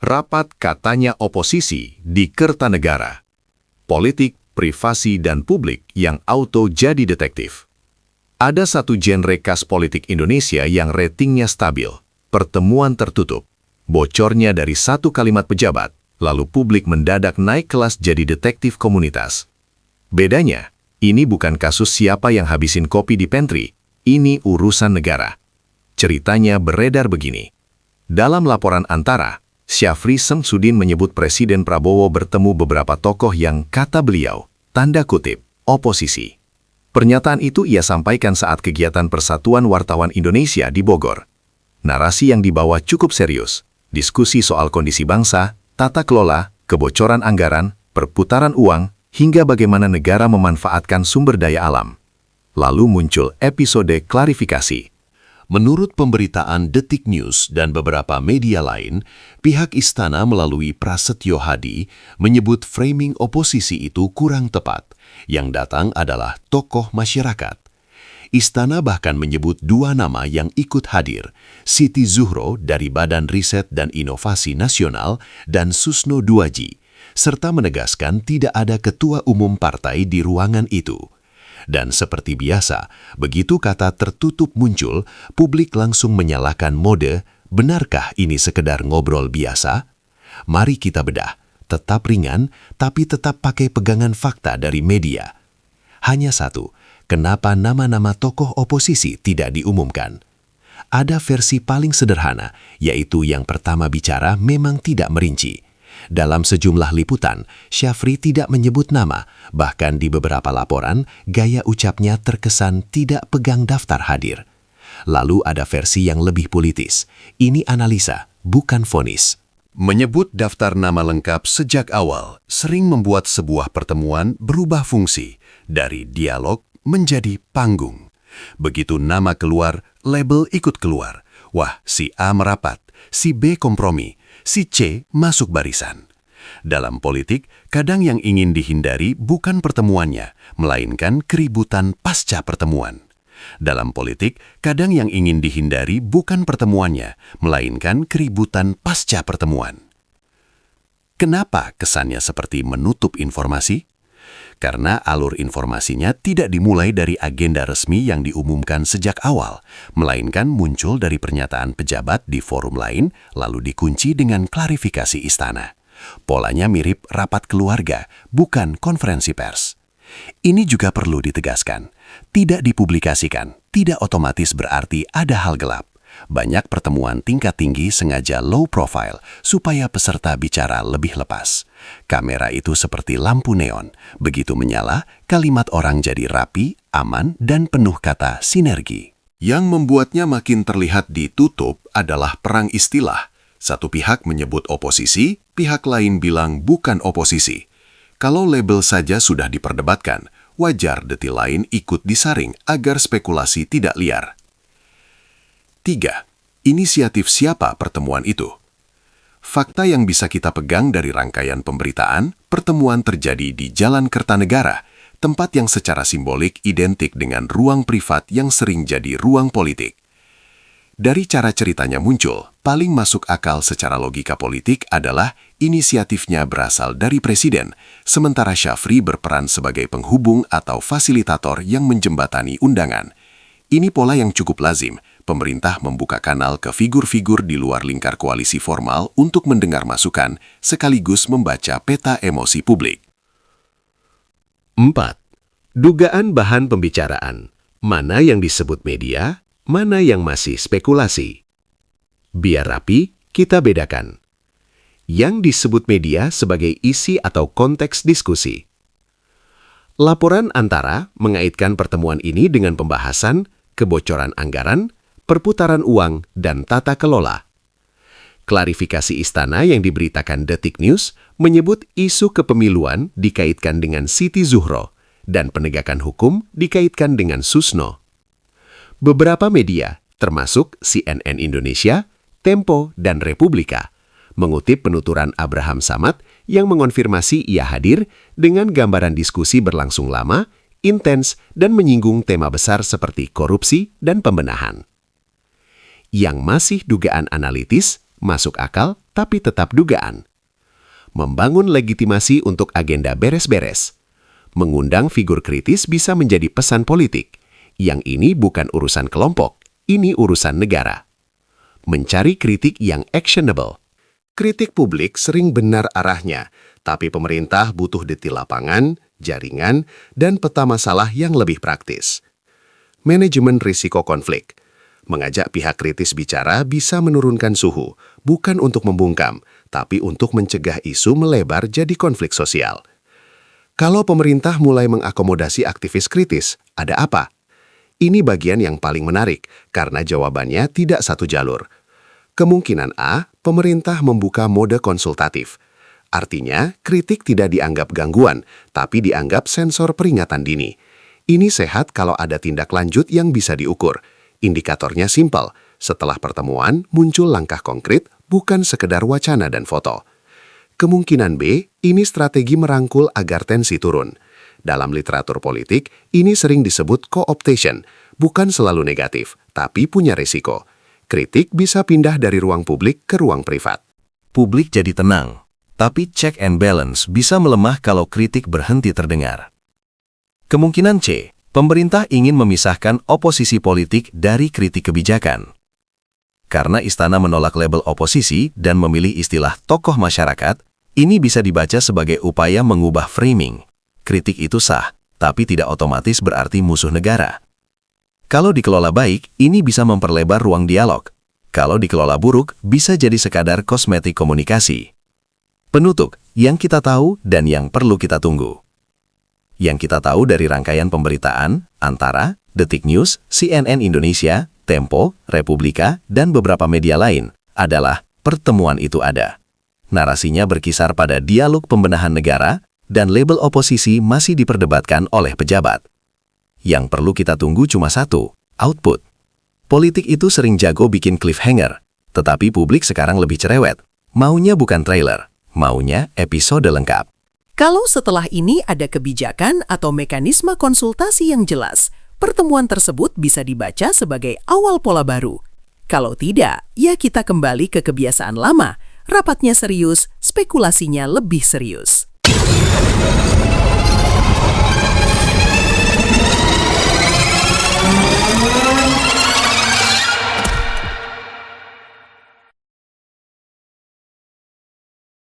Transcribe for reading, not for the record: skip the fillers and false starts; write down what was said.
Rapat katanya oposisi di Kertanegara. Politik, privasi, dan publik yang auto jadi detektif. Ada satu genre khas politik Indonesia yang ratingnya stabil. Pertemuan tertutup. Bocornya dari satu kalimat pejabat, lalu publik mendadak naik kelas jadi detektif komunitas. Bedanya, ini bukan kasus siapa yang habisin kopi di pantry. Ini urusan negara. Ceritanya beredar begini. Dalam laporan Antara, Syafri Semsudin menyebut Presiden Prabowo bertemu beberapa tokoh yang, kata beliau, tanda kutip, oposisi. Pernyataan itu ia sampaikan saat kegiatan Persatuan Wartawan Indonesia di Bogor. Narasi yang dibawa cukup serius, diskusi soal kondisi bangsa, tata kelola, kebocoran anggaran, perputaran uang, hingga bagaimana negara memanfaatkan sumber daya alam. Lalu muncul episode klarifikasi. Menurut pemberitaan Detik News dan beberapa media lain, pihak istana melalui Prasetyo Hadi menyebut framing oposisi itu kurang tepat. Yang datang adalah tokoh masyarakat. Istana bahkan menyebut dua nama yang ikut hadir, Siti Zuhro dari Badan Riset dan Inovasi Nasional dan Susno Duaji, serta menegaskan tidak ada ketua umum partai di ruangan itu. Dan seperti biasa, begitu kata tertutup muncul, publik langsung menyalakan mode, benarkah ini sekedar ngobrol biasa? Mari kita bedah, tetap ringan, tapi tetap pakai pegangan fakta dari media. Hanya satu, kenapa nama-nama tokoh oposisi tidak diumumkan? Ada versi paling sederhana, yaitu yang pertama bicara memang tidak merinci. Dalam sejumlah liputan, Syafri tidak menyebut nama, bahkan di beberapa laporan, gaya ucapnya terkesan tidak pegang daftar hadir. Lalu ada versi yang lebih politis. Ini analisa, bukan vonis. Menyebut daftar nama lengkap sejak awal sering membuat sebuah pertemuan berubah fungsi dari dialog menjadi panggung. Begitu nama keluar, label ikut keluar. Wah, si A merapat, si B kompromi, si C masuk barisan. Dalam politik, kadang yang ingin dihindari bukan pertemuannya, melainkan keributan pasca pertemuan. Dalam politik, kadang yang ingin dihindari bukan pertemuannya, melainkan keributan pasca pertemuan. Kenapa kesannya seperti menutup informasi? Karena alur informasinya tidak dimulai dari agenda resmi yang diumumkan sejak awal, melainkan muncul dari pernyataan pejabat di forum lain, lalu dikunci dengan klarifikasi istana. Polanya mirip rapat keluarga, bukan konferensi pers. Ini juga perlu ditegaskan. Tidak dipublikasikan, tidak otomatis berarti ada hal gelap. Banyak pertemuan tingkat tinggi sengaja low profile supaya peserta bicara lebih lepas. Kamera itu seperti lampu neon. Begitu menyala, kalimat orang jadi rapi, aman, dan penuh kata sinergi. Yang membuatnya makin terlihat ditutup adalah perang istilah. Satu pihak menyebut oposisi, pihak lain bilang bukan oposisi. Kalau label saja sudah diperdebatkan, wajar detil lain ikut disaring agar spekulasi tidak liar. 3. Inisiatif siapa pertemuan itu? Fakta yang bisa kita pegang dari rangkaian pemberitaan, pertemuan terjadi di Jalan Kertanegara, tempat yang secara simbolik identik dengan ruang privat yang sering jadi ruang politik. Dari cara ceritanya muncul, paling masuk akal secara logika politik adalah inisiatifnya berasal dari Presiden, sementara Syafri berperan sebagai penghubung atau fasilitator yang menjembatani undangan. Ini pola yang cukup lazim. Pemerintah membuka kanal ke figur-figur di luar lingkar koalisi formal untuk mendengar masukan, sekaligus membaca peta emosi publik. 4. Dugaan bahan pembicaraan. Mana yang disebut media, mana yang masih spekulasi. Biar rapi, kita bedakan. Yang disebut media sebagai isi atau konteks diskusi. Laporan Antara mengaitkan pertemuan ini dengan pembahasan kebocoran anggaran, perputaran uang, dan tata kelola. Klarifikasi istana yang diberitakan Detik News menyebut isu kepemiluan dikaitkan dengan Siti Zuhro dan penegakan hukum dikaitkan dengan Susno. Beberapa media, termasuk CNN Indonesia, Tempo, dan Republika, mengutip penuturan Abraham Samad yang mengonfirmasi ia hadir dengan gambaran diskusi berlangsung lama, intens, dan menyinggung tema besar seperti korupsi dan pembenahan. Yang masih dugaan analitis, masuk akal tapi tetap dugaan. Membangun legitimasi untuk agenda beres-beres. Mengundang figur kritis bisa menjadi pesan politik. Yang ini bukan urusan kelompok, ini urusan negara. Mencari kritik yang actionable. Kritik publik sering benar arahnya, tapi pemerintah butuh detil lapangan, jaringan, dan peta masalah yang lebih praktis. Manajemen risiko konflik. Mengajak pihak kritis bicara bisa menurunkan suhu, bukan untuk membungkam, tapi untuk mencegah isu melebar jadi konflik sosial. Kalau pemerintah mulai mengakomodasi aktivis kritis, ada apa? Ini bagian yang paling menarik, karena jawabannya tidak satu jalur. Kemungkinan A, pemerintah membuka mode konsultatif. Artinya, kritik tidak dianggap gangguan, tapi dianggap sensor peringatan dini. Ini sehat kalau ada tindak lanjut yang bisa diukur. Indikatornya simpel, setelah pertemuan muncul langkah konkret, bukan sekedar wacana dan foto. Kemungkinan B, ini strategi merangkul agar tensi turun. Dalam literatur politik, ini sering disebut co-optation, bukan selalu negatif, tapi punya risiko. Kritik bisa pindah dari ruang publik ke ruang privat. Publik jadi tenang, tapi check and balance bisa melemah kalau kritik berhenti terdengar. Kemungkinan C, pemerintah ingin memisahkan oposisi politik dari kritik kebijakan. Karena istana menolak label oposisi dan memilih istilah tokoh masyarakat, ini bisa dibaca sebagai upaya mengubah framing. Kritik itu sah, tapi tidak otomatis berarti musuh negara. Kalau dikelola baik, ini bisa memperlebar ruang dialog. Kalau dikelola buruk, bisa jadi sekadar kosmetik komunikasi. Penutup, yang kita tahu dan yang perlu kita tunggu. Yang kita tahu dari rangkaian pemberitaan antara Detik News, CNN Indonesia, Tempo, Republika, dan beberapa media lain adalah pertemuan itu ada. Narasinya berkisar pada dialog pembenahan negara dan label oposisi masih diperdebatkan oleh pejabat. Yang perlu kita tunggu cuma satu, output. Politik itu sering jago bikin cliffhanger, tetapi publik sekarang lebih cerewet. Maunya bukan trailer, maunya episode lengkap. Kalau setelah ini ada kebijakan atau mekanisme konsultasi yang jelas, pertemuan tersebut bisa dibaca sebagai awal pola baru. Kalau tidak, ya kita kembali ke kebiasaan lama. Rapatnya serius, spekulasinya lebih serius.